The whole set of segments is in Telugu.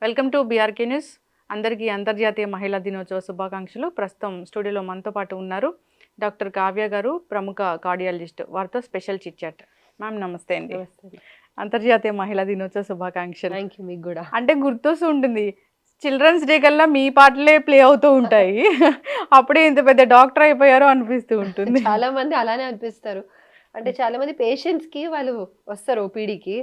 Welcome to BRK news. అందరికీ అంతర్జాతీయ మహిళా దినోత్సవ శుభాకాంక్షలు. ప్రస్తుతం స్టూడియోలో మనతో పాటు ఉన్నారు డాక్టర్ కావ్య గారు, ప్రముఖ కార్డియాలజిస్ట్. వారితో స్పెషల్ చిట్ చాట్. మ్యామ్ నమస్తే అండి. అంతర్జాతీయ మహిళా దినోత్సవ శుభాకాంక్షలు. Thank you. మీకు కూడా. అంటే గుర్తొస్తూ ఉంటుంది, చిల్డ్రన్స్ డే కల్లా మీ పాటలే ప్లే అవుతూ ఉంటాయి. అప్పుడే ఇంత పెద్ద డాక్టర్ అయిపోయారో అనిపిస్తూ ఉంటుంది. చాలా మంది అలానే అనిపిస్తారు. అంటే చాలా మంది పేషెంట్స్ కి వాళ్ళు వస్తారు ఓపీడీకి,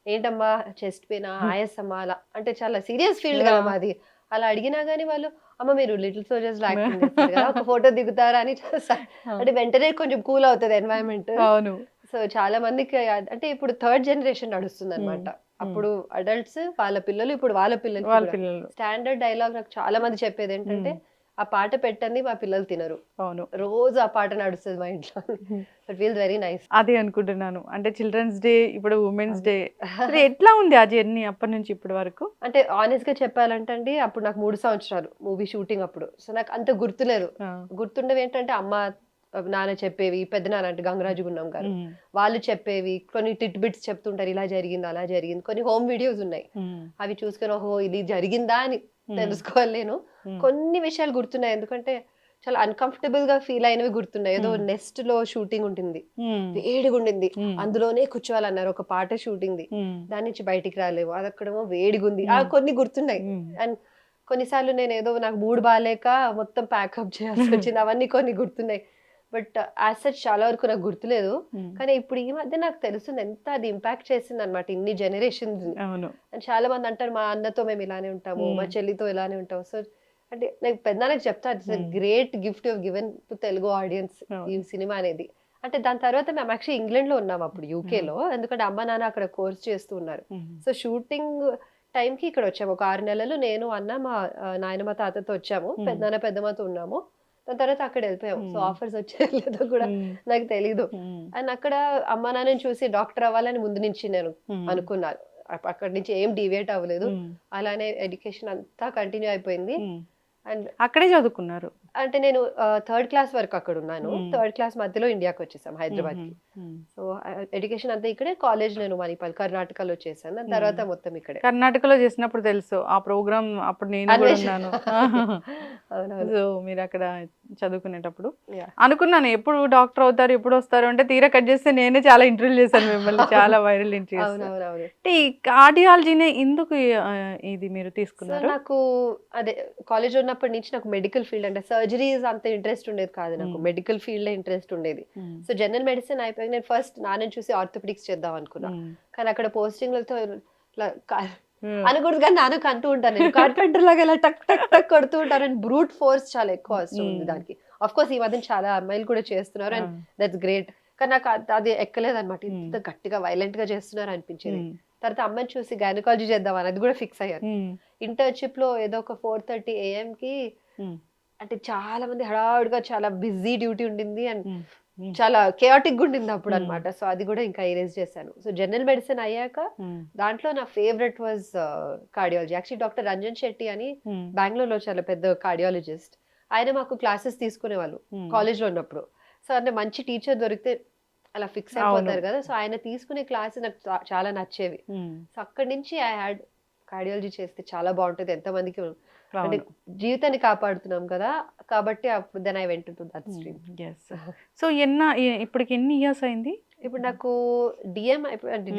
ఏంటమ్మా చెస్ట్ పెయిన్, ఆయాసమ్మా, అలా అంటే చాలా సీరియస్ ఫీల్డ్ కదా మాది. అలా అడిగినా గానీ వాళ్ళు, అమ్మ మీరు లిటిల్ సోల్జర్స్ లో యాక్టింగ్ చేస్తారు కదా, ఒక ఫోటో దిగుతారా అని అంటే వెంటనే కొంచెం కూల్ అవుతుంది ఎన్వైరన్మెంట్. అవును. సో చాలా మందికి అంటే ఇప్పుడు థర్డ్ జనరేషన్ నడుస్తుంది అనమాట. అప్పుడు అడల్ట్స్ వాళ్ళ పిల్లలు, ఇప్పుడు వాళ్ళ పిల్లలు. స్టాండర్డ్ డైలాగ్ నాకు చాలా మంది చెప్పేది ఏంటంటే, ఆ పాట పెట్టండి మా పిల్లలు తినరు. అవును, రోజు ఆ పాట నడుస్తుంది మా ఇంట్లో. It feels very nice. అదే అనుకుంటున్నాను. అంటే చిల్డ్రన్స్ డే, ఇప్పుడు ఉమెన్స్ డే, ఎట్లా ఉంది ఆ జర్నీ అప్పటి నుంచి ఇప్పటి వరకు? అంటే ఆనెస్ట్ గా చెప్పాలంటే అండి, అప్పుడు నాకు 3 సంవత్సరాలు మూవీ షూటింగ్ అప్పుడు. సో నాకు అంత గుర్తులేదు. గుర్తుండేవి ఏంటంటే అమ్మ నాన్న చెప్పేవి, పెద్ద నాన్న అంటే గంగరాజు గున్నం గారు వాళ్ళు చెప్పేవి, కొన్ని టిట్ బిట్స్ చెప్తుంటారు, ఇలా జరిగింది అలా జరిగింది. కొన్ని హోమ్ వీడియోస్ ఉన్నాయి, అవి చూసుకొని ఓహో ఇది జరిగిందా అని తెలుసుకోవాలి నేను. కొన్ని విషయాలు గుర్తున్నాయి, ఎందుకంటే చాలా అన్కంఫర్టబుల్ గా ఫీల్ అయినవి గుర్తున్నాయి. ఏదో నెస్ట్ లో షూటింగ్ ఉంటుంది, వేడిగా ఉండింది, అందులోనే కూర్చోవాలన్నారు. ఒక పాట షూటింగ్ ది, దాని నుంచి బయటికి రాలేవు, అది అక్కడేమో వేడిగా ఉంది. ఆ కొన్ని గుర్తున్నాయి. అండ్ కొన్నిసార్లు నేను ఏదో నాకు మూడ్ బాగాలేక మొత్తం ప్యాకప్ చేయాల్సి వచ్చింది, అవన్నీ కొన్ని గుర్తున్నాయి. బట్ యాజ్ సచ్ చాలా వరకు నాకు గుర్తులేదు. కానీ ఇప్పుడు ఈ మధ్య నాకు తెలుస్తుంది ఎంత అది ఇంపాక్ట్ చేసింది అనమాట ఇన్ని జనరేషన్స్. అండ్ చాలా మంది అంటారు మా అన్నతో మేము ఇలానే ఉంటాము, మా చెల్లితో ఇలానే ఉంటాము. సో అంటే నాకు పెద్దనాన్నకి చెప్తా, it's great gift you've given to Telugu audience ఈ సినిమా అనేది. అంటే దాని తర్వాత మేము యాక్చువల్లీ ఇంగ్లాండ్ లో ఉన్నాం అప్పుడు, యూకేలో, ఎందుకంటే అమ్మ నాన్న అక్కడ కోర్స్ చేస్తూ ఉన్నారు. సో షూటింగ్ టైంకి ఇక్కడ వచ్చాము. ఒక 6 నెలలు నేను అన్న మా నాయనమ్మ తాతతో వచ్చాము, పెద్దనాన్న పెద్దమ్మతో ఉన్నాము. దాని తర్వాత అక్కడ వెళ్ళిపోయాము. సో ఆఫర్స్ వచ్చే లేదో కూడా నాకు తెలీదు. అండ్ అక్కడ అమ్మ నాన్నని చూసి డాక్టర్ అవ్వాలని ముందు నుంచి నేను అనుకున్నాను. అక్కడి నుంచి ఏం డివియేట్ అవ్వలేదు, అలానే ఎడ్యుకేషన్ అంతా కంటిన్యూ అయిపోయింది. అండ్ అక్కడే చదువుకున్నారు? అంటే నేను 3rd క్లాస్ వరకు అక్కడ ఉన్నాను. 3rd క్లాస్ మధ్యలో ఇండియాకి వచ్చేసాం, హైదరాబాద్ కి. సో ఎడ్యుకేషన్ అంతా ఇక్కడే. కాలేజ్ నేను మణిపాల్ కర్ణాటకలో చేశాను, దాని తర్వాత మొత్తం ఇక్కడే. కర్ణాటకలో చేసినప్పుడు తెలుసు ఆ ప్రోగ్రామ్, అప్పుడు నేను కూడా ఉన్నాను. సో మీరు అక్కడ చదువుకునేటప్పుడు అనుకున్నాను ఎప్పుడు డాక్టర్ అవుతారు, ఎప్పుడు వస్తారు అంటే, తీరా కట్ చేస్తే నేనే చాలా ఇంటర్వ్యూ చేశాను మిమ్మల్ని, చాలా వైరల్ ఇంటర్వ్యూ. అంటే ఈ కార్డియాలజీనే ఎందుకు ఇది మీరు తీసుకున్నారు? నాకు అదే కాలేజ్ ఉన్నప్పటి నుంచి నాకు మెడికల్ ఫీల్డ్ అంటే సర్జరీస్ అంత ఇంట్రెస్ట్ ఉండేది కాదు, నాకు మెడికల్ ఫీల్డ్ లో ఇంట్రెస్ట్ ఉండేది. సో జనరల్ మెడిసిన్ అయిపోయి నేను ఫస్ట్ నాన్నని చూసి ఆర్థోపెడిక్స్ చేద్దాం అనుకున్నా. కానీ అక్కడ పోస్టింగ్లతో అనకూడదు, కానీ నాన్నకు అంటూ ఉంటాను, నేను కార్పెంటర్ లాగా ఇలా టక్ టక్ టక్ కొడుతూ ఉంటారు. అండ్ బ్రూట్ ఫోర్స్ చాలా ఎక్కువ అవసరం ఉంది దానికి. అఫ్ కోర్స్ ఈ మధ్య చాలా అమ్మాయిలు కూడా చేస్తున్నారు, అండ్ దట్స్ గ్రేట్. కానీ నాకు అది ఎక్కలేదు అనమాట, ఇంత గట్టిగా వైలెంట్ గా చేస్తున్నారు అనిపించేది. తర్వాత అమ్మని చూసి గైనకాలజీ చేద్దాం అని అది కూడా ఫిక్స్ అయ్యాను. ఇంటర్న్షిప్ లో ఏదో ఒక 4:30 AM కి, అంటే చాలా మంది హడావుడిగా, చాలా బిజీ డ్యూటీ ఉండింది, అండ్ చాలా కేయాటిక్ గా ఉండింది అప్పుడు అనమాట. సో అది కూడా ఇంకా ఎరేజ్ చేశాను. సో జనరల్ మెడిసిన్ అయ్యాక దాంట్లో నా favourite was cardiology. Actually doctor Ranjan Shetty అని బెంగళూరులో చాలా పెద్ద కార్డియాలజిస్ట్, ఆయన మాకు క్లాసెస్ తీసుకునేవాళ్ళు కాలేజ్ లో ఉన్నప్పుడు. సో అంటే మంచి టీచర్ దొరికితే అలా ఫిక్స్ అయిపోతారు కదా. సో ఆయన తీసుకునే క్లాసెస్ నాకు చాలా నచ్చేవి. సో అక్కడి నుంచి ఐ హ్యాడ్ కార్డియాలజీ చేస్తే చాలా బాగుంటుంది, ఎంతమందికి అంటే జీవితాన్ని కాపాడుతున్నాం కదా, కాబట్టి అప్పుడు then I went to that stream. So ఇప్పటికి ఎన్ని ఇయర్స్ అయింది? ఇప్పుడు నాకు డిఎం అయిపోయి, అంటే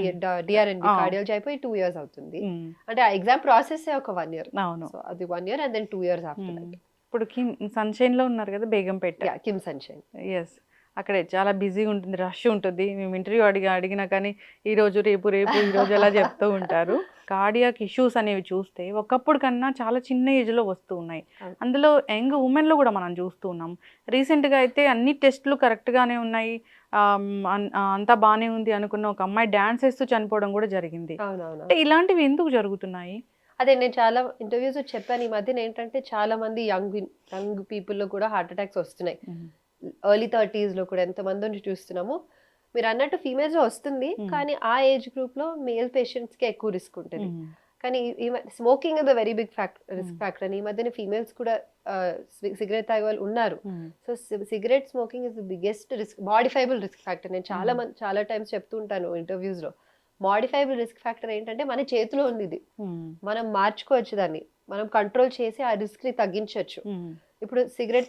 డిఆర్ఎన్బి కార్డియాలజీ అయిపోయి 2 years అవుతుంది. అంటే ఆ ఎగ్జామ్ ప్రాసెస్ ఒక 1 year. సో అది 1 year and then 2 years after that. ఇప్పుడు కిమ్ సన్షైన్ లో ఉన్నారు కదా, బేగంపేట. Kim sunshine. ఎస్, అక్కడే చాలా బిజీగా ఉంటుంది, రష్ ఉంటుంది. మేము ఇంటర్వ్యూ అడిగినా కానీ ఈరోజు రేపు ఈరోజు అలా చెప్తూ ఉంటారు. కార్డియాక్ ఇష్యూస్ అనేవి చూస్తే ఒకప్పుడు కన్నా చాలా చిన్న ఏజ్లో వస్తూ ఉన్నాయి. అందులో యంగ్ ఉమెన్లో కూడా మనం చూస్తూ ఉన్నాం. రీసెంట్గా అయితే అన్ని టెస్టులు కరెక్ట్గానే ఉన్నాయి, అంతా బాగానే ఉంది అనుకున్న ఒక అమ్మాయి డాన్స్ వేస్తూ చనిపోవడం కూడా జరిగింది. అంటే ఇలాంటివి ఎందుకు జరుగుతున్నాయి? అదే నేను చాలా ఇంటర్వ్యూస్ చెప్పాను ఈ మధ్యన, ఏంటంటే చాలా మంది యంగ్ పీపుల్లో కూడా హార్ట్ అటాక్స్ వస్తున్నాయి. ఎర్లీ 30s లో కూడా ఎంతమంది చూస్తున్నాము. మీరు అన్నట్టు ఫీమేల్స్ వస్తుంది, కానీ ఆ ఏజ్ గ్రూప్ లో మేల్ పేషెంట్స్ కి ఎక్కువ రిస్క్ ఉంటుంది. కానీ smoking is the very big risk factor అని ఈ మధ్యన ఫీమేల్స్ కూడా సిగరెట్ తాగే వాళ్ళు ఉన్నారు. So cigarette smoking is the biggest risk, modifiable risk factor. నేను చాలా టైమ్స్ చెప్తూ ఉంటాను ఇంటర్వ్యూస్ లో, మాడిఫైబుల్ రిస్క్ ఫ్యాక్టర్ ఏంటంటే మన చేతిలో ఉంది ఇది, మనం మార్చుకోవచ్చు దాన్ని, మనం కంట్రోల్ చేసి ఆ రిస్క్ ని తగ్గించవచ్చు. ఇప్పుడు సిగరెట్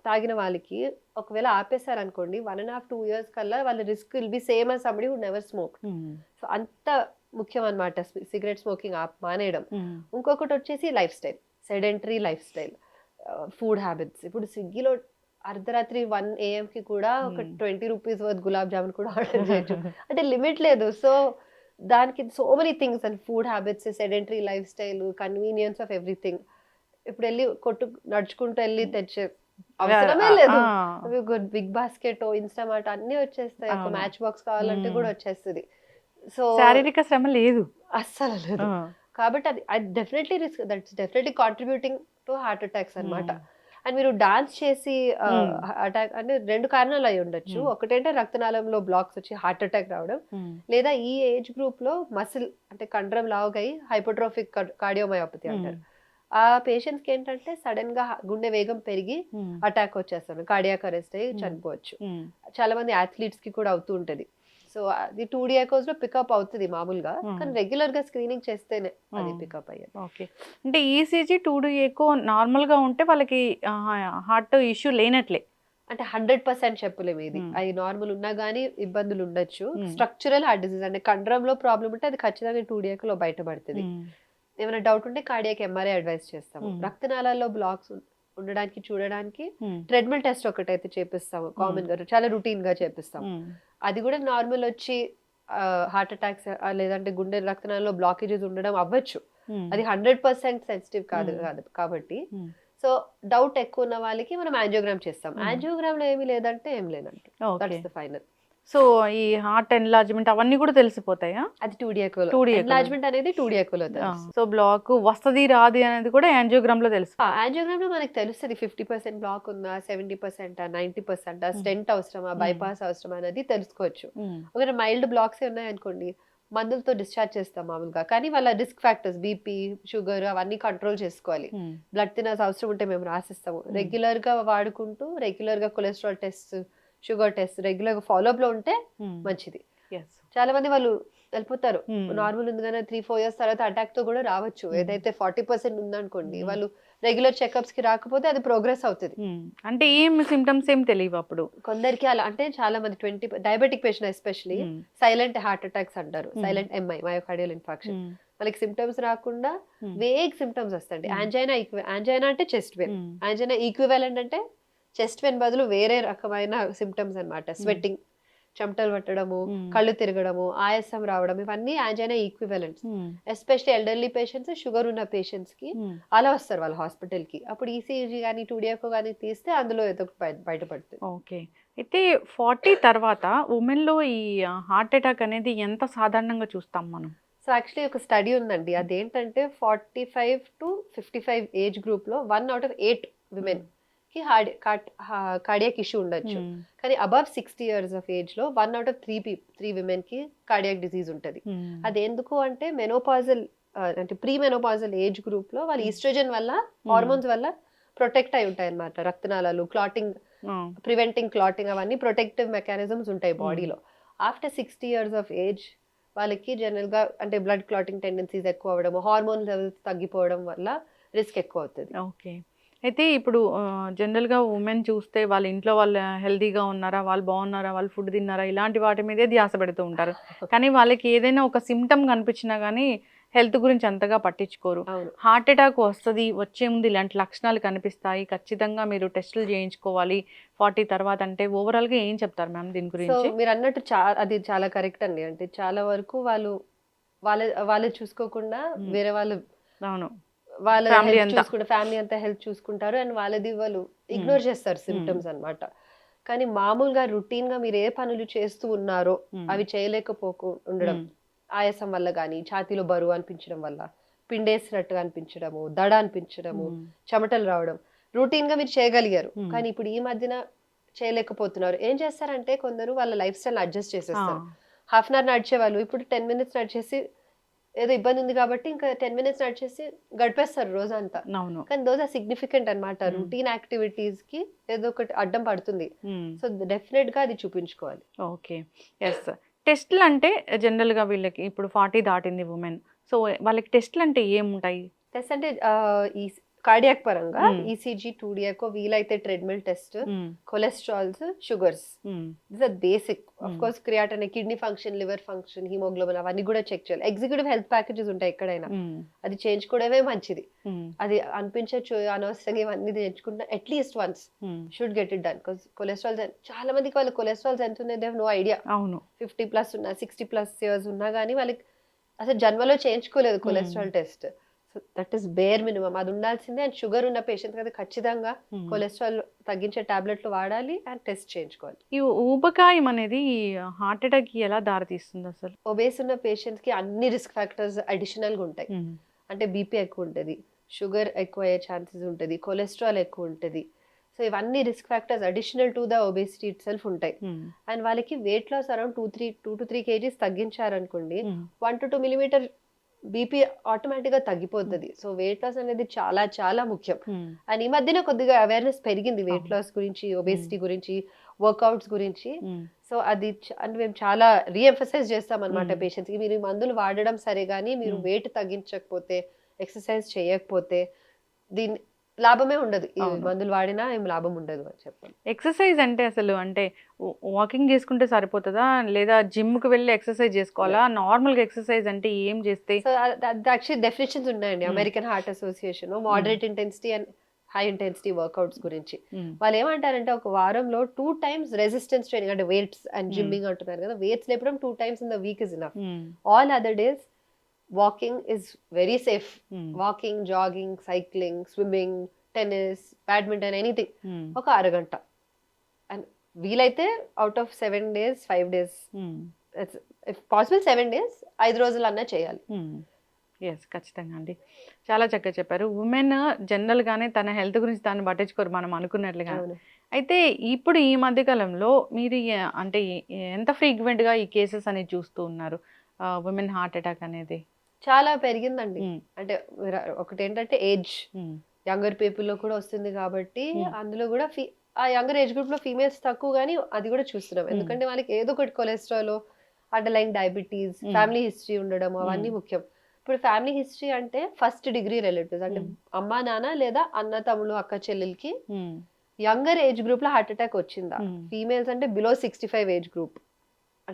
తాగిన వాళ్ళకి ఒకవేళ ఆపేశారు అనుకోండి 1.5-2 years కల్లా వాళ్ళ risk will be same as somebody who never smoked. So అంత ముఖ్యం అన్నమాట సిగరెట్ స్మోకింగ్ మానేయడం. ఇంకొకటి వచ్చేసి life style, sedentary life style, food habits. ఇప్పుడు స్విగ్గీలో అర్ధరాత్రి 1 AM కి కూడా ఒక 20 rupees వర్త్ గులాబ్ జామున్ కూడా ఆర్డర్ చేయొచ్చు. అంటే లిమిట్ లేదు. సో దానికి so many things and food habits, sedentary life style, convenience of everything. ఇప్పుడు వెళ్ళి నడుచుకుంటూ వెళ్ళి తెచ్చే అవసరమే లేదు. బిగ్ బాస్కెట్, ఇన్స్టామార్ట్ అన్ని వచ్చేస్తాయి. ఒక మ్యాచ్ బాక్స్ కావాలంటే కూడా వచ్చేస్తుంది. సో శారీరక శ్రమ లేదు, అస్సలు లేదు. కాబట్టి అది definitely risk, that's definitely contributing to heart attacks అన్నమాట. అండ్ మీరు డాన్స్ చేసి అటాక్ అంటే 2 కారణాలు అయి ఉండొచ్చు. ఒకటంటే రక్తనాళంలో బ్లాక్స్ వచ్చి హార్ట్ అటాక్ రావడం, లేదా ఈ ఏజ్ గ్రూప్ లో మసిల్ అంటే కండరం లావుగా హైపోట్రోఫిక్ కార్డియోమయోపతి అంటారు. ఆ పేషెంట్స్ కి ఏంటంటే సడన్ గా గుండె వేగం పెరిగి అటాక్ వచ్చేస్తారు, కార్డియాక్ అరెస్ట్ అయ్యి చనిపోవచ్చు. చాలా మంది అథ్లీట్స్ కి కూడా అవుతూ ఉంటది. సో అది 2D ఎకోస్ లో పికప్ అవుతుంది మామూలుగా, కానీ రెగ్యులర్ గా స్క్రీనింగ్ చేస్తేనే అది పికప్ అయ్యేది. ఓకే, అంటే ఈసీజీ 2D ఎకో నార్మల్ గా ఉంటే వాళ్ళకి హార్ట్ ఇష్యూ లేనట్లే అంటే 100% చెప్పలేము ఇది. అది నార్మల్ ఉన్నా గానీ ఇబ్బందులు ఉండొచ్చు. స్ట్రక్చరల్ హార్ట్ డిసీజ్ అంటే కండరంలో ప్రాబ్లం ఉంటే అది ఖచ్చితంగా 2D ఎకోలో బయటపడుతుంది. ఏమైనా డౌట్ ఉంటే కార్డియాక్ ఎంఆర్ఐ అడ్వైస్ చేస్తాము. రక్తనాళాల్లో బ్లాక్స్ ఉండడానికి చూడడానికి ట్రెడ్మిల్ టెస్ట్ ఒకటైతే చేపిస్తాము, కామన్ గా చాలా రొటీన్ గా చేపిస్తాం. అది కూడా నార్మల్ వచ్చి హార్ట్ అటాక్స్ లేదంటే గుండె రక్తనాళాల్లో బ్లాకేజెస్ ఉండడం అవ్వచ్చు. అది 100% సెన్సిటివ్ కాదు కాబట్టి. సో డౌట్ ఎక్కువ ఉన్న వాళ్ళకి మనం యాంజియోగ్రామ్ చేస్తాం. యాంజియోగ్రామ్ లో ఏమీ లేదంటే ఏం లేదంటే దట్స్ ద ఫైనల్. సో ఈ హార్ట్ ఎన్లార్జ్మెంట్ అవన్నీ కూడా తెలిసిపోతాయా? అది 2D ఎకోలో. ఎన్లార్జ్మెంట్ అనేది 2D ఎకోలో తెలుసు. సో బ్లాక్ వస్తది రాదు అనేది కూడా యాంజియోగ్రామ్ లో తెలుసు. యాంజియోగ్రామ్ లో మనకి తెలుస్తుంది 50% బ్లాక్ ఉందా, 70%, 90%, స్టెంట్ అవసరమా, బైపాస్ అవసరమా అనేది తెలుసుకోవచ్చు. ఒకవేళ మైల్డ్ బ్లాక్స్ ఉన్నాయి అనుకోండి, మందులతో డిశ్చార్జ్ చేస్తాం మామూలుగా. కానీ వాళ్ళ రిస్క్ ఫ్యాక్టర్స్ బీపీ, షుగర్ అవన్నీ కంట్రోల్ చేసుకోవాలి. బ్లడ్ థిన్నర్స్ అవసరం ఉంటే మేము రాసిస్తాము. రెగ్యులర్ గా వాడుకుంటూ రెగ్యులర్ గా cholesterol test, sugar test regular గా ఫాలో అప్ లో ఉంటే మంచిది. చాలా మంది వాళ్ళు వెళ్ళిపోతారు, నార్మల్ ఉంది కానీ 3-4 years తర్వాత అటాక్ తో కూడా రావచ్చు. ఏదైతే 40% ఉందనుకోండి, వాళ్ళు రెగ్యులర్ చెకప్స్ కి రాకపోతే అది ప్రోగ్రెస్ అవుతుంది. అంటే ఏం సిమ్టమ్స్ ఏం తెలియవు అప్పుడు కొందరికి. అలా అంటే చాలా మంది 20 diabetic patient especially silent heart attacks అంటారు, సైలెంట్ ఎంఐ, మయోకార్డియల్ ఇన్ఫాక్షన్. వాళ్ళకి సిమ్టమ్స్ రాకుండా వేగ్ సిమ్టమ్స్ వస్తాయి. యాంజైనా అంటే చెస్ట్ పెయిన్, యాంజైనా ఈక్వివాలెంట్ అంటే చెస్ట్ పెయిన్ బదులు వేరే రకమైన సిమ్టమ్స్ అన్నమాట. స్వెట్టింగ్, చెమటలు పట్టడము, కళ్ళు తిరగడము, ఆయాసం రావడం, ఇవన్నీ angina equivalents. Especially elderly patients, sugar ఉన్న పేషెంట్స్ కి అలా వస్తారు వాళ్ళ హాస్పిటల్ కి. అప్పుడు ఈసీజీ కానీ 2D ఎకో కానీ తీస్తే అందులో ఏదో బయటపడుతుంది. ఓకే, అయితే 40 తర్వాత ఉమెన్ లో ఈ హార్ట్ అటాక్ అనేది ఎంత సాధారణంగా చూస్తాం మనం? సో యాక్చువల్లీ ఒక స్టడీ ఉందండి, అదేంటంటే 45 to 55 ఏజ్ గ్రూప్ లో 1 out of 8 విమెన్ కి కార్డియాక్ ఇష్యూ ఉండొచ్చు. కానీ అబవ్ 60 years ఆఫ్ ఏజ్ లో 1 out of 3 విమెన్ కి కార్డియాక్ డిసీజ్ ఉంటుంది. అది ఎందుకు అంటే మెనోపాజల్ అంటే ప్రీ మెనోపాజల్ ఏజ్ గ్రూప్ లో వాళ్ళు ఈస్ట్రోజన్ వల్ల, హార్మోన్స్ వల్ల ప్రొటెక్ట్ అయి ఉంటాయి అన్నమాట. రక్తనాళాలు, క్లాటింగ్, ప్రివెంటింగ్ క్లాటింగ్, అవన్నీ ప్రొటెక్టివ్ మెకానిజమ్స్ ఉంటాయి బాడీలో. ఆఫ్టర్ 60 years ఆఫ్ ఏజ్ వాళ్ళకి జనరల్ గా అంటే బ్లడ్ క్లాటింగ్ టెండెన్సీస్ ఎక్కువ అవ్వడం, హార్మోన్ లెవెల్స్ తగ్గిపోవడం వల్ల రిస్క్ ఎక్కువ అవుతుంది. ఓకే, అయితే ఇప్పుడు జనరల్గా ఉమెన్ చూస్తే వాళ్ళ ఇంట్లో వాళ్ళు హెల్తీగా ఉన్నారా, వాళ్ళు బాగున్నారా, వాళ్ళు ఫుడ్ తిన్నారా, ఇలాంటి వాటి మీదే ధ్యాస పెడుతూ ఉంటారు. కానీ వాళ్ళకి ఏదైనా ఒక సిమ్టమ్ కనిపించినా కానీ హెల్త్ గురించి అంతగా పట్టించుకోరు. హార్ట్ అటాక్ వస్తుంది, వచ్చే ముందు ఇలాంటి లక్షణాలు కనిపిస్తాయి, ఖచ్చితంగా మీరు టెస్టులు చేయించుకోవాలి 40 తర్వాత అంటే ఓవరాల్గా ఏం చెప్తారు మ్యామ్ దీని గురించి? మీరు అన్నట్టు అది చాలా కరెక్ట్ అండి. అంటే చాలా వరకు వాళ్ళు చూసుకోకుండా వేరే వాళ్ళు, అవును, వాళ్ళ ఫ్యామిలీ అంతా హెల్త్ చూసుకుంటారు అండ్ వాళ్ళది వాళ్ళు ఇగ్నోర్ చేస్తారు సిమ్టమ్స్ అన్నమాట. కానీ మామూలుగా రొటీన్ గా మీరు ఏ పనులు చేస్తూ ఉన్నారో అవి ఉండడం, ఆయాసం వల్ల కానీ, ఛాతీలో బరువు అనిపించడం వల్ల, పిండేసినట్టుగా అనిపించడము, దడ అనిపించడము, చెమటలు రావడం రొటీన్ గా మీరు చేయగలిగారు. కానీ ఇప్పుడు ఈ మధ్యన చేయలేకపోతున్నారు. ఏం చేస్తారంటే కొందరు వాళ్ళ లైఫ్ స్టైల్ అడ్జస్ట్ చేసేస్తారు. హాఫ్ అన్ అవర్ నడిచే వాళ్ళు ఇప్పుడు 10 minutes నడిచేసి ఏదో ఇబ్బంది ఉంది కాబట్టి ఇంకా 10 minutes నడిచేసి గడిపేస్తారు రోజంతా. కానీ దోస్ ఆర్ సిగ్నిఫికెంట్ అన్నమాట. రొటీన్ యాక్టివిటీస్ కి ఏదో ఒకటి అడ్డం పడుతుంది. సో డెఫినెట్ గా అది చూపించుకోవాలి. Okay, yes. టెస్ట్లు అంటే జనరల్‌గా వీళ్ళకి ఇప్పుడు 40 దాటింది ఉమెన్. సో, వాళ్ళకి టెస్ట్లు అంటే ఏముంటాయి? టెస్ట్ అంటే ఈ కార్డియాక్ పరంగా హ్మ్. ఈసీజీ, 2D ఎకో, వీలైతే treadmill test, hmm. Cholesterols, sugars. Hmm. This are basic. Of hmm. Course creatine, kidney function, liver function, haemoglobin అవన్నీ కూడా చెక్ చేయాలి. ఎగ్జిక్యూటివ్ హెల్త్ ప్యాకేజెస్ ఉంటాయి ఎక్కడైనా. హ్మ్. అది చేయించుకోవడమే మంచిది. హ్మ్. అది అనిపించచ్చు అనవసరంగా ఇవన్నీ చేయించుకుంటా అట్లీస్ట్ వన్స్ హ్మ్. Should get it done. Because cholesterols చాలా మందికి వాళ్ళ కొలెస్ట్రాల్స్ ఎంత ఉన్నాయి, దే హావ్ నో ఐడియా. అవును. 50+ ఉన్నా, 60+ ఇయర్స్ ఉన్నా కానీ వాళ్ళకి అసలు జన్మలో చేయించుకోలేదు హ్మ్. Cholesterol test. So that is bear minimum, అది ఉండాల్సిందే. అండ్ షుగర్ ఉన్న పేషెంట్ కదా ఖచ్చితంగా హ్మ్. కొలెస్ట్రాల్ తగ్గించే టాబ్లెట్లు వాడాలి అండ్ టెస్ట్ చేయించుకోవాలి. ఈ ఊబకాయం అనేది హార్ట్ అటాక్‌కి ఎలా దారితీస్తుంది అసలు? ఒబేస్ ఉన్న పేషెంట్స్ కి అన్ని రిస్క్ ఫ్యాక్టర్స్ అడిషనల్గా ఉంటాయి. హ్మ్. అంటే బీపీ ఎక్కువ ఉంటుంది, షుగర్ ఎక్కువ అయ్యే ఛాన్సెస్ ఉంటుంది, కొలెస్ట్రాల్ ఎక్కువ ఉంటుంది. సో ఇవన్నీ risk factors additional to the obesity itself ఉంటాయి. హ్మ్. అండ్ వాళ్ళకి weight loss around 2 to 3 kgs తగ్గించారనుకోండి, హ్మ్. 1 to 2 మిల్లీమీటర్ బీపీ ఆటోమేటిక్గా తగ్గిపోతుంది. సో వెయిట్ లాస్ అనేది చాలా చాలా ముఖ్యం. హ్మ్. అండ్ ఈ మధ్యన కొద్దిగా అవేర్నెస్ పెరిగింది వెయిట్ అవును. లాస్ గురించి, ఒబేసిటీ గురించి, వర్కౌట్స్ గురించి. హ్మ్. సో అది అంటే మేము చాలా రీఎంఫసైజ్ చేస్తామన్నమాట హ్మ్. పేషెంట్స్కి. మీరు ఈ మందులు వాడడం సరే కానీ మీరు హ్మ్. వెయిట్ తగ్గించకపోతే, ఎక్సర్సైజ్ చేయకపోతే దీని లాభమే ఉండదు. ఈ అవును. మందులు వాడినా ఏం లాభం ఉండదు అని చెప్పాలి. ఎక్సర్సైజ్ అంటే అసలు అంటే వాకింగ్ చేసుకుంటే సరిపోతదా? లేదా జిమ్‌కి వెళ్లి ఎక్సర్సైజ్ చేసుకోవాలా? నార్మల్‌గా ఎక్సర్సైజ్ అంటే ఏం చేస్తే? సో యాక్చువల్లీ డెఫినిషన్స్ ఉన్నాయండి. Hmm. American Heart Association hmm. Moderate intensity and high intensity workouts గురించి. హ్మ్. వాళ్ళు ఏమంటారంటే ఒక వారంలో 2 టైమ్స్ రెసిస్టెన్స్ ట్రైనింగ్ అంటే వెయిట్స్ అండ్ హ్మ్. జిమ్మింగ్ అంటున్నారు కదా! వెయిట్స్ లేపడం 2 times in the week is enough. Hmm. All other days walking is very safe. Hmm. Walking, jogging, cycling, swimming, tennis, badminton anything hmm. ఒక అరగంట. అండ్ వీలైతే out of 7 days 5 days hmm. If possible 7 days 5 రోజులన్నా చేయాలి. హ్మ్. యెస్. ఖచ్చితంగా అండి. చాలా చక్కగా చెప్పారు. ఉమెన్ జనరల్‌గానే తన హెల్త్ గురించి తాను పట్టించుకోరు మనం అనుకున్నట్లుగా. అవును. అయితే ఇప్పుడు ఈ మధ్య కాలంలో మీరు అంటే ఎంత ఫ్రీక్వెంట్‌గా ఈ కేసెస్ అనేవి చూస్తూ ఉన్నారు? ఉమెన్ హార్ట్ అటాక్ అనేది? చాలా పెరిగిందండి. హ్మ్. అంటే ఒకటేంటంటే ఏజ్. హ్మ్. యంగర్ పీపుల్‌లో కూడా వస్తుంది కాబట్టి, హ్మ్. అందులో గూడా ఆ యంగర్ ఏజ్ గ్రూప్‌లో ఫీమేల్స్ తక్కువ గాని అది గూడా చూస్తున్నాం. హ్మ్. ఎందుకంటే వాళ్ళకి ఏదో ఒకటి కొలెస్ట్రాలో, అండర్‌లైయింగ్ డయాబెటీస్, హ్మ్. ఫ్యామిలీ హిస్టరీ ఉండడం హ్మ్. అవన్నీ ముఖ్యం. ఇప్పుడు ఫ్యామిలీ హిస్టరీ అంటే ఫస్ట్ డిగ్రీ రిలేటివ్స్ అంటే హ్మ్. అమ్మా, నాన్న లేదా అన్న, తమ్ముడు, అక్క, చెల్లెలకి హ్మ్. యంగర్ ఏజ్ గ్రూప్‌లో హార్ట్ అటాక్ వచ్చిందా? హ్మ్. ఫీమేల్స్ అంటే below 65 age group.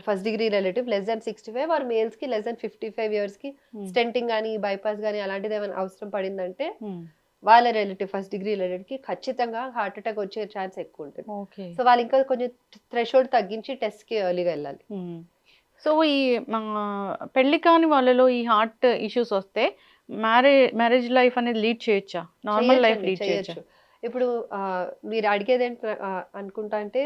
First degree relative less than 65 or మేల్స్‌కి లెస్ దాన్ 55 ఇయర్స్‌కి హ్మ్. స్టెంటింగ్ గాని, బైపాస్ గాని అలాంటిదేమైనా అవసరం పడిందంటే హ్మ్. వాళ్ళ రిలేటివ్ ఫస్ట్ డిగ్రీ రిలేటివ్‌కి ఖచ్చితంగా హార్ట్ అటాక్ వచ్చే ఛాన్స్ ఎక్కువుంటది. ఓకే. సో, వాళ్ళు ఇంకా కొంచెం థ్రెషోల్డ్ తగ్గించి టెస్ట్‌కి ఎర్లీగా ఎళ్ళాలి. హ్మ్. సో, ఈ పెళ్లి కాని వాళ్ళలో ఈ హార్ట్ ఇష్యూస్ వస్తే మ్యారేజ్ లైఫ్ అనేది లీడ్ చేయొచ్చా? నార్మల్ లైఫ్ చెయ్యొచ్చండి. లీడ్ చేయొచ్చా? చెయ్యొచ్చు. ఇప్పుడు మీరు అడిగేదేంటి అనుకుంటా అంటే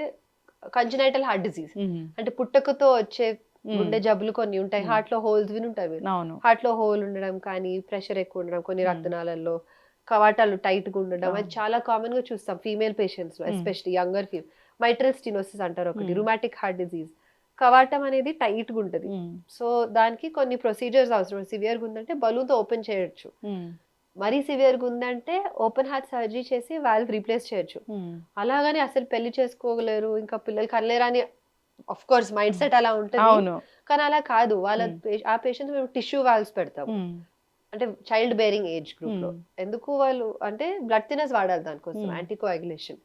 కంజనైటల్ హార్ట్ డిసీజ్. హ్మ్. అంటే పుట్టుకతో వచ్చే హ్మ్. గుండె జబ్బులు కొన్ని ఉంటాయి. హ్మ్. హార్ట్‌లో హోల్స్ వినుంటారు మీరు. అవును. హార్ట్‌లో హోల్ ఉండడం కానీ, ప్రెషర్ ఎక్కువ ఉండడం, కొన్ని హ్మ్. రక్తనాళాల్లో కవాటాలు టైట్‌గా ఉండడం అది అవును. చాలా కామన్‌గా చూస్తాం ఫీమేల్ పేషెంట్స్‌లో హ్మ్. ఎస్పెషల్లీ యంగర్ మైట్రల్ స్టెనోసిస్ అంటారు ఒకటి. హ్మ్. Rheumatic heart disease. కవాటం అనేది టైట్‌గా ఉంటది. హ్మ్. సో, దానికి కొన్ని ప్రొసీజర్స్ అవసరం. సివియర్‌గా ఉందంటే బలూన్‌తో ఓపెన్ చేయొచ్చు. హ్మ్. మరీ సివియర్‌గా ఉందంటే ఓపెన్ హార్ట్ సర్జరీ చేసి వాల్వ్ రీప్లేస్ చేయొచ్చు. హ్మ్. అలాగని అసలు పెళ్లి చేసుకోలేరు, ఇంకా పిల్లలు కనలేరని ఆఫ్‌కోర్స్ మైండ్ హ్మ్. సెట్ అలా ఉంటది. అవును. కానీ అలా కాదు. వాళ్ళ హ్మ్. ఆ పేషెంట్‌కి మేము టిష్యూ వాల్వ్స్ పెడతాము. హ్మ్. అంటే చైల్డ్ బేరింగ్ ఏజ్ గ్రూప్‌లో. హ్మ్. ఎందుకు వాళ్ళు అంటే బ్లడ్ థిన్నర్స్ వాడాలి దానికోసం హ్మ్. Anti coagulation.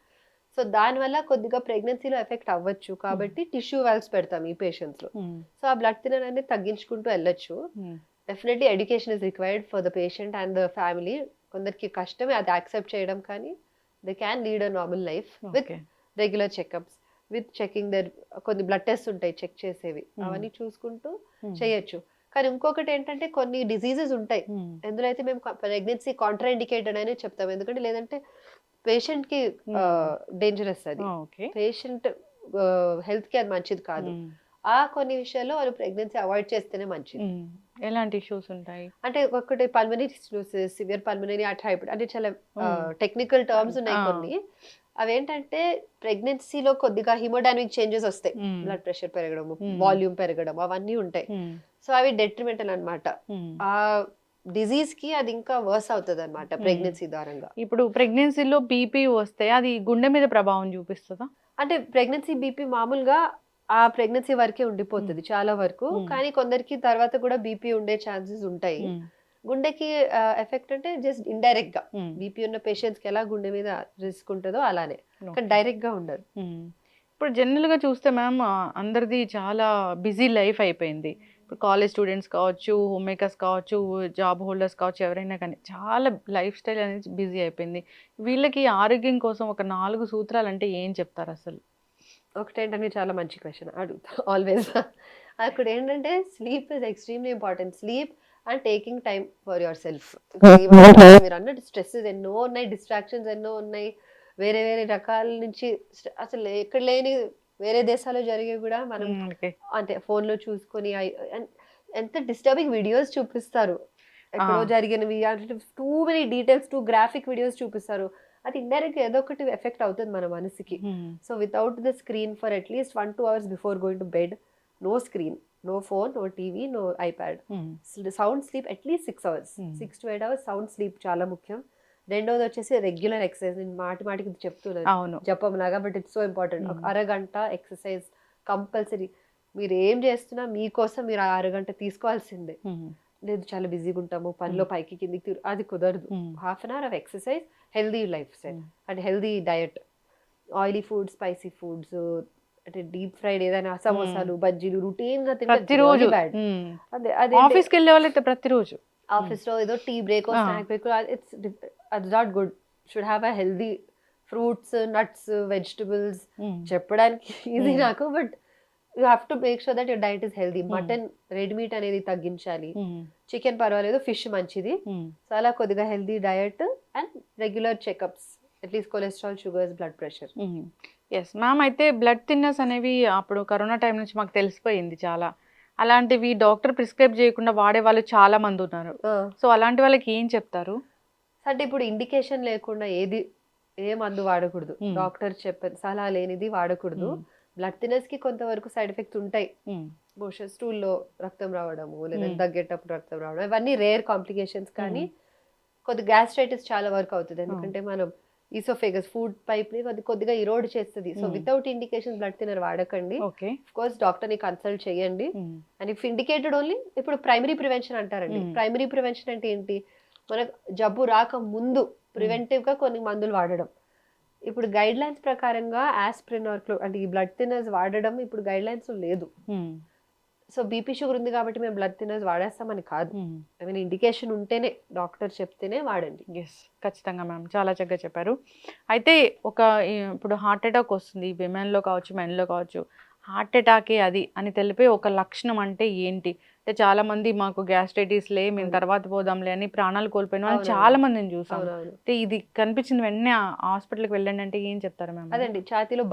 సో, దానివల్ల కొద్దిగా ప్రెగ్నెన్సీలో ఎఫెక్ట్ అవ్వచ్చు. హ్మ్. కాబట్టి టిష్యూ వాల్వ్స్ పెడతాం ఈ పేషెంట్స్‌లో. హ్మ్. సో, ఆ బ్లడ్ థిన్నర్ అనేది తగ్గించుకుంటూ ఎళ్ళొచ్చు. Hmm. Definitely education is required for the patient and the family. కొందరికి కష్టమే అది యాక్సెప్ట్ చేయడం కానీ, they can lead a normal life with okay. Regular checkups. With checking there కొన్ని బ్లడ్ టెస్ట్స్ ఉంటాయి చెక్ చేసేవి. హ్మ్. అవన్నీ చూసుకుంటూ హ్మ్. చేయొచ్చు. కానీ ఇంకొకటేంటంటే కొన్ని డిసీజెస్ ఉంటాయి. హ్మ్. ఎందులో అయితే మేము ప్రెగ్నెన్సీ కాంట్రా ఇండికేటెడ్ అనే చెప్తాం. ఎందుకంటే లేదంటే పేషెంట్‌కి హ్మ్. డేంజరస్ అది. ఓకే. పేషెంట్ హెల్త్‌కి అది మంచిది కాదు. హ్మ్. ఆ కొన్ని విషయాల్లో వాళ్ళు ప్రెగ్నెన్సీ అవాయిడ్ చేస్తేనే మంచిది. హ్మ్. ఎలాంటి ఇష్యూస్ ఉంటాయి? అంటే ఒకటి pulmonary stenosis, severe pulmonary artery hyper అంటే చాలా హ్మ్. టెక్నికల్ టర్మ్స్ ఉన్నాయి ఆ! కొన్ని. అవేంటంటే ప్రెగ్నెన్సీలో కొద్దిగా హిమోడైనమిక్ చేంజెస్ వస్తాయి. హ్మ్. బ్లడ్ ప్రెషర్ పెరగడము, హ్మ్. వాల్యూమ్ పెరగడం అవన్నీ ఉంటాయి. హ్మ్. సో, అవి డెట్రిమెంటల్ అన్నమాట. హ్మ్. ఆ డిసీజ్‌కి అది ఇంకా వర్స్ అవుతదన్నమాట హ్మ్. ప్రెగ్నెన్సీ ద్వారంగా. ఇప్పుడు ప్రెగ్నెన్సీలో బీపీ వస్తే అది గుండె మీద ప్రభావం చూపిస్తదా? అంటే ప్రెగ్నెన్సీ బీపీ మామూలుగా ఆ ప్రెగ్నెన్సీ వరకే ఉండిపోతుంది చాలా వరకు. కానీ కొందరికి తర్వాత కూడా బీపీ ఉండే ఛాన్సెస్ ఉంటాయి. గుండెకి ఎఫెక్ట్ అంటే జస్ట్ ఇండైరెక్ట్ గా బీపీ ఉన్న పేషెంట్స్ కి ఎలా గుండె మీద రిస్క్ ఉంటుందో అలానే, కానీ డైరెక్ట్ గా ఉండదు. ఇప్పుడు జనరల్గా చూస్తే మ్యామ్ అందరిది చాలా బిజీ లైఫ్ అయిపోయింది. ఇప్పుడు కాలేజ్ స్టూడెంట్స్ కావచ్చు, హోమ్ మేకర్స్ కావచ్చు, జాబ్ హోల్డర్స్ కావచ్చు, ఎవరైనా కానీ చాలా లైఫ్ స్టైల్ అనేది బిజీ అయిపోయింది. వీళ్ళకి ఆరోగ్యం కోసం ఒక 4 సూత్రాలు అంటే ఏం చెప్తారు అసలు? ఒకటేంటంటే చాలా మంచి క్వశ్చన్ అడుగుతా ఆల్వేస్. అక్కడ ఏంటంటే sleep is extremely important. Sleep and taking time for your self. మీరు అన్నట్టు స్ట్రెస్సెస్ ఎన్నో ఉన్నాయి, డిస్ట్రాక్షన్స్ ఎన్నో ఉన్నాయి, వేరే వేరే రకాల నుంచి అసలు ఎక్కడ లేని వేరే దేశాల్లో జరిగే కూడా మనం అంటే ఫోన్ లో చూసుకొని ఎంత డిస్టర్బింగ్ వీడియోస్ చూపిస్తారు ఎక్కడో జరిగినవి, too many details, too graphic videos చూపిస్తారు. అది ఇండైరెక్ట్ ఏదో ఒకటి ఎఫెక్ట్ అవుతుంది మన మనసుకి. So without the screen for at least 1-2 hours before going to bed, no screen, no phone, no TV, no iPad. Sound sleep at least 6 hours, 6 to 8 hours sound sleep చాలా ముఖ్యం. రెండోది వచ్చేసి రెగ్యులర్ ఎక్సర్సైజ్. నేను మాటికి చెప్తున్నాను జపం లాగా, బట్ ఇట్స్ సో ఇంపార్టెంట్. ఒక అరగంట ఎక్సర్సైజ్ కంపల్సరీ. మీరు ఏం చేస్తున్నా మీకోసం మీరు ఆ అరగంట తీసుకోవాల్సిందే. లేదు చాలా బిజీగా ఉంటాము, పనిలో పైకి కిందికి అది కుదరదు. Half an hour of exercise, healthy lifestyle and healthy diet. Oily food, spicy foods, అంటే డీప్ ఫ్రైడ్ ఏదైనా సమోసాలు, బజ్జీలు రొటీన్ గా ప్రతిరోజు ఆఫీస్కి వెళ్ళే వాళ్ళైతే ప్రతిరోజు ఆఫీస్ లో ఏదో టీ బ్రేక్, స్నాక్ బ్రేక్, అది not good. Should have a healthy fruits, nuts, vegetables. చెప్పడానికి ఈజీ నాకు, but you have to make sure that your diet is healthy. Mutton, red meat అనేది తగ్గించాలి. చికెన్ పర్వాలేదు, ఫిష్ మంచిది. సో అలా కొద్దిగా healthy diet and regular checkups, at least cholesterol, sugars, blood pressure. Yes ma'am. అయితే బ్లడ్ థిన్నర్స్ అనేవి అప్పుడు కరోనా టైం నుంచి మాకు తెలిసిపోయింది చాలా. అలాంటివి డాక్టర్ ప్రిస్క్రైబ్ చేయకుండా వాడే వాళ్ళు చాలా మంది ఉన్నారు. సో అలాంటి వాళ్ళకి ఏం చెప్తారు? అంటే ఇప్పుడు ఇండికేషన్ లేకుండా ఏ మందు వాడకూడదు, డాక్టర్ చెప్పిన సలహా లేనిది వాడకూడదు. బ్లడ్ థిన్నర్స్ కి కొంతవరకు సైడ్ ఎఫెక్ట్స్ ఉంటాయి. మోషన్, స్టూల్లో రక్తం రావడము, లేదా దగ్గేటప్పుడు రక్తం రావడం, ఇవన్నీ రేర్ కాంప్లికేషన్స్. కానీ కొద్ది గ్యాస్ట్రైటిస్ చాలా వరకు అవుతుంది, ఎందుకంటే మనం ఈసోఫేగస్ ఫుడ్ పైప్ ని కొద్దిగా ఇరోడ్ చేస్తుంది. So without indication blood thinner వాడకండి. ఆఫ్ కోర్స్ డాక్టర్ ని కన్సల్ట్ చేయండి. అండ్ ఇఫ్ ఇండికేటెడ్ ఓన్లీ, ఇప్పుడు ప్రైమరీ ప్రివెన్షన్ అంటారండి. ప్రైమరీ ప్రివెన్షన్ అంటే ఏంటి? మనకు జబ్బు రాక ముందు ప్రివెంటివ్ గా కొన్ని మందులు వాడడం. ఇప్పుడు గైడ్ లైన్స్ ప్రకారంగా ఆస్ప్రిన్ అంటే ఈ బ్లడ్ థిన్నర్స్ వాడడం ఇప్పుడు గైడ్ లైన్స్ లేదు. సో బీపీ షుగర్ ఉంది కాబట్టి మేము బ్లడ్ థిన్నర్స్ వాడేస్తామని కాదు. ఐ మీన్ ఇండికేషన్ ఉంటేనే, డాక్టర్ చెప్తేనే వాడండి. ఎస్, ఖచ్చితంగా మ్యామ్, చాలా చక్కగా చెప్పారు. అయితే ఇప్పుడు హార్ట్ అటాక్ వస్తుంది, విమెన్లో కావచ్చు, మెన్లో కావచ్చు. హార్ట్ అటాకే అది అని తెలిపే ఒక లక్షణం అంటే ఏంటి? అంటే చాలా మంది మాకు గ్యాస్ట్రైటిస్ లే, మేము తర్వాత పోదాంలే అని ప్రాణాలు కోల్పోయిన వాళ్ళు చాలా మందిని చూసాం. అంటే ఇది కనిపించిన వెంటనే హాస్పిటల్కి వెళ్ళండి అంటే ఏం చెప్తారు మ్యామ్? అదండి, ఛాతీలో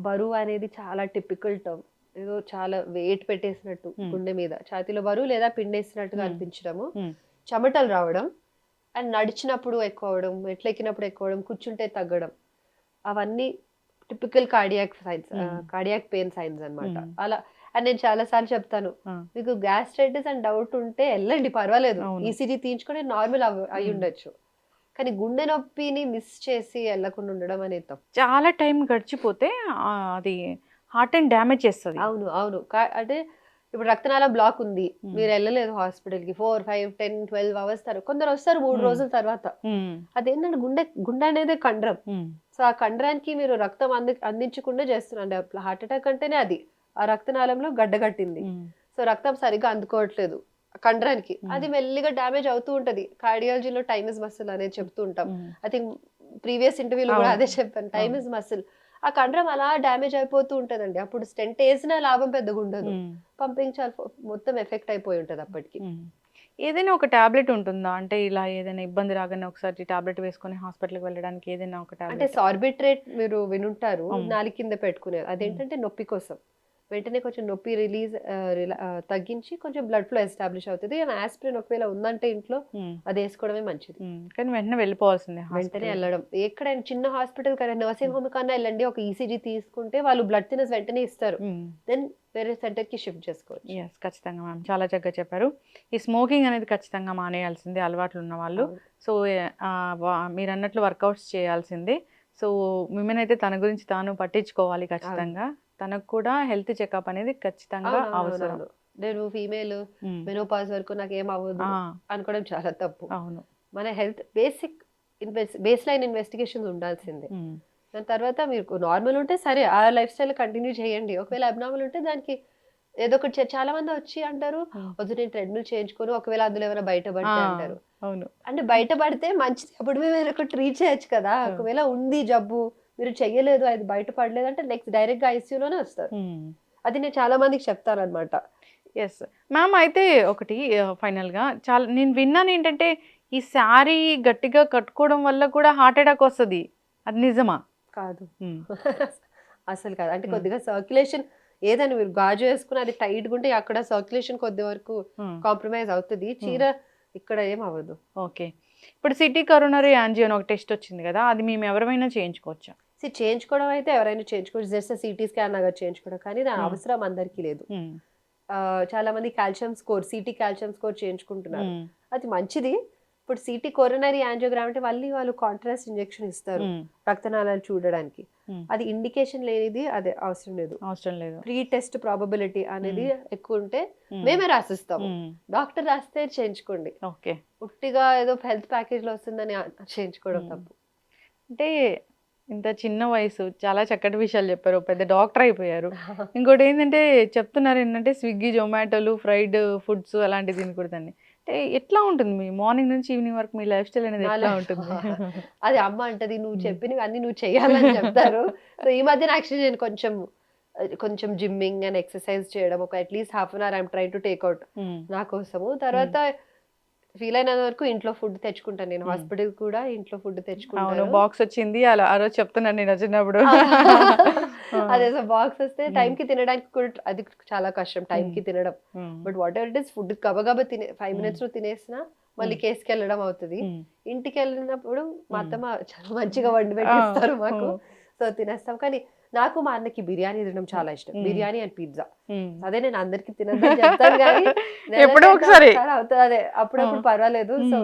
బరువు అనేది చాలా టిపికల్ టర్మ్. ఏదో చాలా వెయిట్ పెట్టేసినట్టు గుండె మీద, ఛాతీలో బరువు లేదా పిండేసినట్టుగా అనిపించడము, చెమటలు రావడం, అండ్ నడిచినప్పుడు ఎక్కువ అవడం, మెట్లెక్కినప్పుడు ఎక్కువ అవడం, కూర్చుంటే తగ్గడం, అవన్నీ typical cardiac science, cardiac pain science అన్నమాట. అలా అండ్ నేను చాలా సార్లు చెప్తాను, మీకు గ్యాస్ట్రైటిస్ అండ్ డౌట్ ఉంటే వెళ్ళండి, పర్వాలేదు, ఈసీజీ తీయించుకొని నార్మల్ అయి ఉండొచ్చు. కానీ గుండె నొప్పిని మిస్ చేసి వెళ్ళకుండా ఉండడం అనేది తప్పు. చాలా టైం గడిచిపోతే అది హార్ట్ అండ్ డ్యామేజ్ చేస్తుంది. అవును. అంటే ఇప్పుడు రక్తనాళం బ్లాక్ ఉంది, మీరు వెళ్ళలేదు హాస్పిటల్ కి 4, 5, 10, 12 hours తర్వాత, కొందరు వస్తారు 3 రోజుల తర్వాత. అదేంటంటే గుండె అనేది కండరం. సో ఆ కండరానికి మీరు రక్తం అందించకుండా చేస్తున్నారు. హార్ట్ అటాక్ అంటేనే అది ఆ రక్తనాళంలో గడ్డగట్టింది. సో రక్తం సరిగ్గా అందుకోవట్లేదు కండరానికి, అది మెల్లిగా డ్యామేజ్ అవుతూ ఉంటది. కార్డియాలజీలో టైమ్ ఇస్ మసిల్ అనేది చెప్తూ ఉంటాం. ఐ థింక్ ప్రీవియస్ ఇంటర్వ్యూలో కూడా అదే చెప్పాను, టైమ్ ఇస్ మసిల్. ఆ కండరం అలా డ్యామేజ్ అయిపోతూ ఉంటదండి. అప్పుడు స్టెంట్ వేసిన లాభం పెద్దగా ఉండదు, పంపింగ్ చాలా మొత్తం ఎఫెక్ట్ అయిపోయి ఉంటది అప్పటికి. ఏదైనా ఒక టాబ్లెట్ ఉంటుందా? అంటే ఇలా ఏదైనా ఇబ్బంది రాగానే ఒకసారి టాబ్లెట్ వేసుకొని హాస్పిటల్కి వెళ్ళడానికి ఏదైనా ఒక టాబ్లెట్? అంటే సార్బిట్రేట్ మీరు వినుంటారు, నాలుగు కింద పెట్టుకునేది. అదేంటంటే నొప్పి కోసం, వెంటనే కొంచెం నొప్పి తగ్గించి కొంచెం బ్లడ్ ఫ్లో ఎస్టాబ్లిష్ అవుతుంది. ఆస్పిరిన్ ఒకవేళ ఉందంటే ఇంట్లో అది వేసుకోవడమే మంచిది. కానీ వెంటనే వెళ్ళిపోవాల్సిందే, వెంటనే వెళ్ళడం. ఎక్కడైనా చిన్న హాస్పిటల్ కన్నా, నర్సింగ్ హోమ్ కన్నా వెళ్ళండి, ఒక ఈసీజీ తీసుకుంటే వాళ్ళు బ్లడ్ థిన్నర్స్ వెంటనే ఇస్తారు, దెన్ వేరే సెంటర్ కి షిఫ్ట్ చేసుకోవచ్చు. ఎస్, ఖచ్చితంగా మ్యామ్, చాలా చక్కగా చెప్పారు. ఈ స్మోకింగ్ అనేది ఖచ్చితంగా మానేయాల్సిందే అలవాట్లు ఉన్న వాళ్ళు. సో మీరు అన్నట్లు వర్కౌట్స్ చేయాల్సిందే. సో విమెన్ అయితే తన గురించి తాను పట్టించుకోవాలి ఖచ్చితంగా. తనకు కూడా హెల్త్ చెకప్ అనేది ఖచ్చితంగా అవసరం. అవునవునవును. నేను ఫీమేల్ ఉమ్. మెనోపాజ్ వరకు నాకేం అవ్వదు ఆ, అనుకోవడం చాలా తప్పు. అవును. మన హెల్త్ బేస్ లైన్ ఇన్వెస్టిగేషన్ ఉండాల్సిందే. ఉమ్, దాని తర్వాత మీరు నార్మల్ ఉంటే సరే ఆ లైఫ్ స్టైల్ కంటిన్యూ చేయండి. ఒకవేళ అబ్నార్మల్ ఉంటే దానికి ఏదో ఒకటి చాలా మంది వచ్చి అంటారు, ఉమ్. వద్దు నేను ట్రెడ్మిల్ చేయించుకోను ఒకవేళ అందులో ఏమైనా బయటపడితే ఆ, అంటారు. అవును. అంటే బయటపడితే మంచిది, అప్పుడు మేము ఏదైనా ఒకటి ట్రీట్ చేయొచ్చు కదా. ఆ. ఒకవేళ ఉంది జబ్బు మీరు చెయ్యలేదు అది బయటపడలేదు అంటే నెక్స్ట్ డైరెక్ట్ గా ఐసీయూలోనే వస్తారు. అది నేను చాలా మందికి చెప్తాను అనమాట. Yes ma'am. అయితే ఒకటి ఫైనల్గా చాలా నేను విన్నాను ఏంటంటే ఈ శారీ గట్టిగా కట్టుకోవడం వల్ల కూడా హార్ట్ అటాక్ వస్తుంది. అది నిజమా? కాదు, ఉమ్, అసలు కాదు. అంటే ఉమ్, కొద్దిగా సర్క్యులేషన్ ఏదైనా మీరు గాజు వేసుకుని అది టైట్ ఉంటే అక్కడ సర్క్యులేషన్ కొద్ది వరకు ఉమ్. కాంప్రమైజ్ అవుతుంది. చీర ఇక్కడ ఏం అవ్వదు. ఓకే. ఇప్పుడు సిటీ కరోనరీ యాంజియో అని ఒక టెస్ట్ వచ్చింది కదా, అది మేము ఎవరైనా చేయించుకోవచ్చా? చేయించుకోవడం అయితే ఎవరైనా చేయించుకోవచ్చు, జస్ట్ సిటీ స్కాన్ అలా చేయించుకోవడం, కానీ దాని అవసరం అందరికీ లేదు. ఉమ్, చాలా మంది calcium score, CT calcium score చేయించుకుంటున్నారు. ఉమ్, అది మంచిది. ఇప్పుడు సిటీ కొరోనరీ యాంజియోగ్రామ్ అంటే మళ్ళీ వాళ్ళు కాంట్రాస్ట్ ఇంజెక్షన్ ఇస్తారు ఉమ్, రక్తనాళాలు చూడడానికి. ఉమ్. అది ఇండికేషన్ లేనిది, అదే అవసరం లేదు. అవసరం లేదు. ప్రీ టెస్ట్ ప్రాబబిలిటీ అనేది ఎక్కువ ఉంటే ఉమ్. మేమే రాసిస్తాము. ఉమ్, డాక్టర్ రాస్తే చేయించుకోండి. ఓకే. ఉట్టిగా ఏదో హెల్త్ ప్యాకేజ్ లో వస్తుందని చేయించుకోవడం తప్పు. అంటే ఇంత చిన్న వయసు చాలా చక్కటి విషయాలు చెప్పారు, పెద్ద డాక్టర్ అయిపోయారు. ఇంకోటి ఏంటంటే చెప్తున్నారు ఏంటంటే స్విగ్గీ జొమాటోలు ఫ్రైడ్ ఫుడ్స్ అలాంటివి తినకూడదండి. అంటే ఎట్లా ఉంటుంది మీ మార్నింగ్ నుంచి ఈవినింగ్ వరకు మీ లైఫ్ స్టైల్ అనేది ఎట్లా ఉంటుంది? అది అమ్మ అంటది, నువ్వు చెప్పినవి అన్ని నువ్వు చెయ్యాలని చెప్తారు. సో ఈ మధ్యన యాక్చువల్లీ నేను కొంచెం జిమ్మింగ్ అండ్ ఎక్సర్సైజ్ చేయడం, ఒక at least half an hour I'm try to take out నా కోసము. తర్వాత ఫీల్ అయినంత వరకు ఇంట్లో ఫుడ్ తెచ్చుకుంటాను. నేను హాస్పిటల్ కూడా ఇంట్లో ఫుడ్ తెచ్చుకుంటాను. బాక్స్ వచ్చింది అలా ఆ రోజు చెప్తున్నాను నేను వచ్చినప్పుడు. అదే బాక్స్ వస్తే టైం కి తినడానికి కూడా అది చాలా కష్టం, టైం కి తినడం. But what ever it is, food గబగబా 5 minutes లో తినేసినా మళ్ళీ కేసుకి వెళ్ళడం అవుతుంది. ఇంటికి వెళ్ళినప్పుడు మా అత్తమ్మ చాలా మంచిగా వండి పెట్టిస్తారు మాకు, సో తినేస్తాం. కానీ నాకు మా అన్నకి బిర్యానీ తినడం చాలా ఇష్టం, బిర్యానీ అండ్ పిజ్జా. అదే నేను అందరికి తినదని చెప్తాను కానీ ఎప్పుడో ఒకసారి అవుతుంది. అదే అప్పుడప్పుడు పర్వాలేదు. సో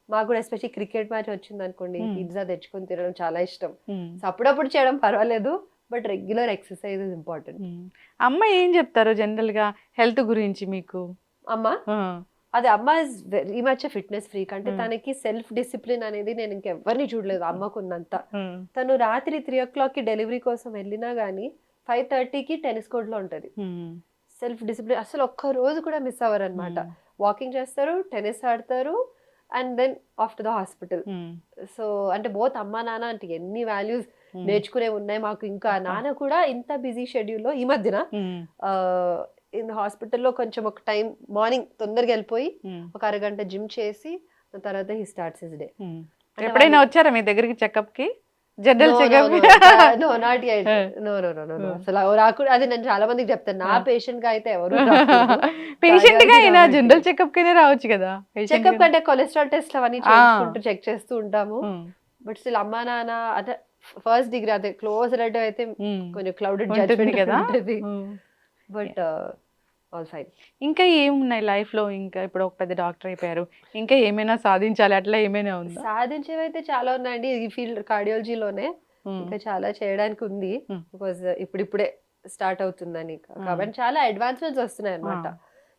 మాకు కూడా ఎస్పెషల్లీ క్రికెట్ మ్యాచ్ వచ్చింది అనుకోండి, పిజ్జా తెచ్చుకొని తినడం చాలా ఇష్టం. సో అప్పుడప్పుడు చేయడం పర్వాలేదు, but regular exercise is important. అమ్మ ఏం చెప్తారు జనరల్ గా హెల్త్ గురించి మీకు? అమ్మ అదే అమ్మ is very much fitness freak. అంటే తనకి సెల్ఫ్ డిసిప్లిన్ అనేది నేను ఇంకెవరిని చూడలేదు అమ్మకు ఉన్నంత. తను రాత్రి 3 o'clock డెలివరీ కోసం వెళ్ళినా గానీ 5:30కి టెన్నిస్ కోర్ట్ లో ఉంటది. సెల్ఫ్ డిసిప్లిన్ అసలు ఒక్క రోజు కూడా మిస్ అవ్వరు అనమాట. వాకింగ్ చేస్తారు, టెన్నిస్ ఆడతారు, and then off to the hospital. So అంటే బోత్ అమ్మ నాన్న అంటే ఎన్ని వాల్యూస్ నేర్చుకునే ఉన్నాయి మాకు. ఇంకా నాన్న కూడా ఇంత బిజీ షెడ్యూల్లో ఈ మధ్యన ఇన్ హాస్పిటల్లో కొంచెం ఒక టైం మార్నింగ్ తొందరగా వెళ్ళిపోయి ఒక అరగంట జిమ్ చేసి తర్వాత హీ స్టార్ట్స్ హిస్ డే. ఎప్పుడైనా వచ్చారా మీ దగ్గరికి చెకప్ కి? General checkup? No not yet. No no no no అసలు రాకూడదు. అది నేను చాలా మందికి చెప్తాను, నా పేషెంట్ గా అయితే ఎవరు పేషెంట్ గా అయినా జనరల్ చెకప్ కి రావచ్చు కదా. చెకప్ కంటే కొలెస్ట్రాల్ టెస్ట్ అవన్నీ చేసుకుంటూ చెక్ చేస్తూ ఉంటాము. బట్ స్టిల్ అమ్మా నాన్న అంటే ఫస్ట్ డిగ్రీ అదే క్లోజ్ రిలేటివ్ అయితే కొంచెం క్లౌడెడ్ జడ్జ్మెంట్ కదా ఉంటుంది. But all fine. ఇంకా ఏమున్నాయి లైఫ్ లో? ఇంకా ఇప్పుడు ఒక పెద్ద డాక్టర్ అయిపోయారు, ఇంకా ఏమైనా సాధించాలి అట్లా ఏమైనా ఉందా? సాధించేవి అయితే చాలా ఉన్నాయండి ఈ ఫీల్డ్ కార్డియాలజీలోనే. ఇంకా చాలా చేయడానికి ఉంది, బికాజ్ ఇప్పుడిప్పుడే స్టార్ట్ అవుతుందని. కాబట్టి చాలా అడ్వాన్స్మెంట్స్ వస్తున్నాయి అనమాట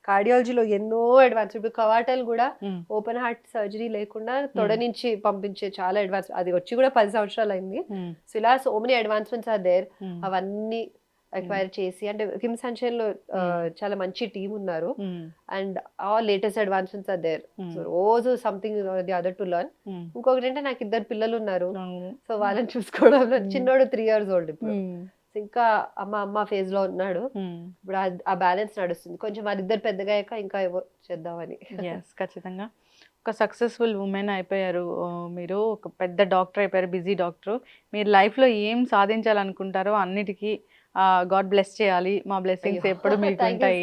కార్డియాలజీలో, ఎన్నో అడ్వాన్స్. ఇప్పుడు కవాటలు కూడా ఓపెన్ హార్ట్ సర్జరీ లేకుండా తొడ నుంచి పంపించే చాలా అడ్వాన్స్, అది వచ్చి కూడా 10 సంవత్సరాలు అయింది. సో ఇలా so many advancements are there. అవన్నీ అక్వైర్ చేసి, అంటే కిమ్స్ సన్షైన్ లో చాలా మంచి టీం ఉన్నారు, and all latest advancements are there. So రోజు something the other to learn. ఇంకొకటి అంటే నాకు 2 పిల్లలు ఉన్నారు, సో వాళ్ళని చూసుకోవడంలో చిన్నోడు 3 years old ఇప్పుడు. ఇంకా అమ్మ ఫేజ్ లో ఉన్నాడు. ఇప్పుడు ఆ బ్యాలెన్స్ నడుస్తుంది కొంచెం. వారిద్దరు పెద్దగా అయ్యాక ఇంకా ఏవో చేద్దామని. ఖచ్చితంగా ఒక సక్సెస్ఫుల్ ఉమెన్ అయిపోయారు మీరు, ఒక పెద్ద డాక్టర్ అయిపోయారు, బిజీ డాక్టర్. మీరు లైఫ్లో ఏం సాధించాలనుకుంటారో అన్నిటికీ గాడ్ బ్లెస్ చేయాలి. మా బ్లెస్సింగ్స్ ఎప్పుడు మీకు ఉంటాయి.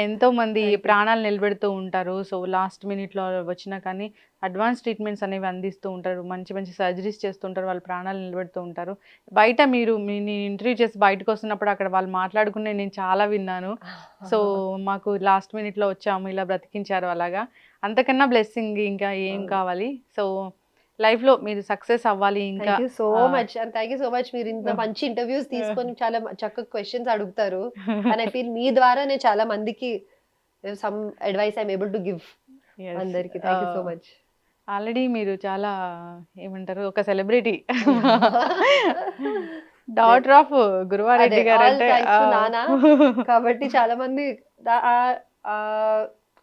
ఎంతో మంది ప్రాణాలు నిలబెడుతూ ఉంటారు. సో లాస్ట్ మినిట్లో వచ్చినా కానీ అడ్వాన్స్ ట్రీట్మెంట్స్ అనేవి అందిస్తూ ఉంటారు, మంచి మంచి సర్జరీస్ చేస్తుంటారు, వాళ్ళు ప్రాణాలు నిలబెడుతూ ఉంటారు. బయట మీరు ఇంటర్వ్యూ చేసి బయటకు వస్తున్నప్పుడు అక్కడ వాళ్ళు మాట్లాడుకునే నేను చాలా విన్నాను. సో మాకు లాస్ట్ మినిట్లో వచ్చాము, ఇలా బ్రతికించారు అలాగా. అంతకన్నా బ్లెస్సింగ్ ఇంకా ఏం కావాలి. సో లైఫ్ లో మీరు సక్సెస్ అవ్వాలి ఇంకా. Thank you so much and thank you so much. మీరు ఇంత మంచి ఇంటర్వ్యూస్ తీసుకొని చాలా చక్కగా క్వశ్చన్స్ అడుగుతారు అండ్ ఐ ఫీల్ మీ ద్వారా నేను చాలా మందికి some advice I'm able to give అందరికి. Thank you so much. Already మీరు చాలా ఏమంటారు ఒక సెలబ్రిటీ, డాటర్ ఆఫ్ గురువారెడ్డి గారు అంటే నానా కాబట్టి చాలా మంది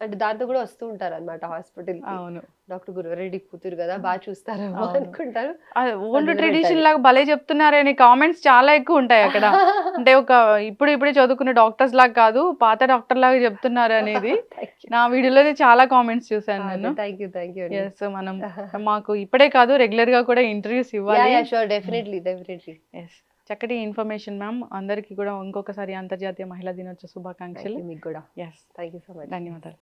అంటే దాంతో కూడా వస్తూ ఉంటారు అనమాట హాస్పిటల్. అవును, డాక్టర్ గురువారెడ్డి కూతురు కదా బాగా చూస్తారు అనుకుంటారు. ఓల్డ్ ట్రెడిషన్ లాగా భలే చెప్తున్నారని కామెంట్స్ చాలా ఎక్కువ ఉంటాయి అక్కడ. అంటే ఒక ఇప్పుడే చదువుకున్న డాక్టర్స్ లాగా కాదు, పాత డాక్టర్ లాగా చెప్తున్నారు అనేది నా వీడియోలో చాలా కామెంట్స్ చూసాను నేను. Thank you thank you. Yes, మనం మాకు ఇప్పుడే కాదు రెగ్యులర్ గా కూడా ఇంటర్వ్యూస్ ఇవ్వాలి. Sure, definitely definitely. ఎస్, చక్కటి ఇన్ఫర్మేషన్ మ్యామ్. అందరికీ కూడా ఇంకొకసారి అంతర్జాతీయ మహిళా దినోత్సవ శుభాకాంక్షలు. మీకు కూడా. Yes, thank you so much. ధన్యవాదాలు.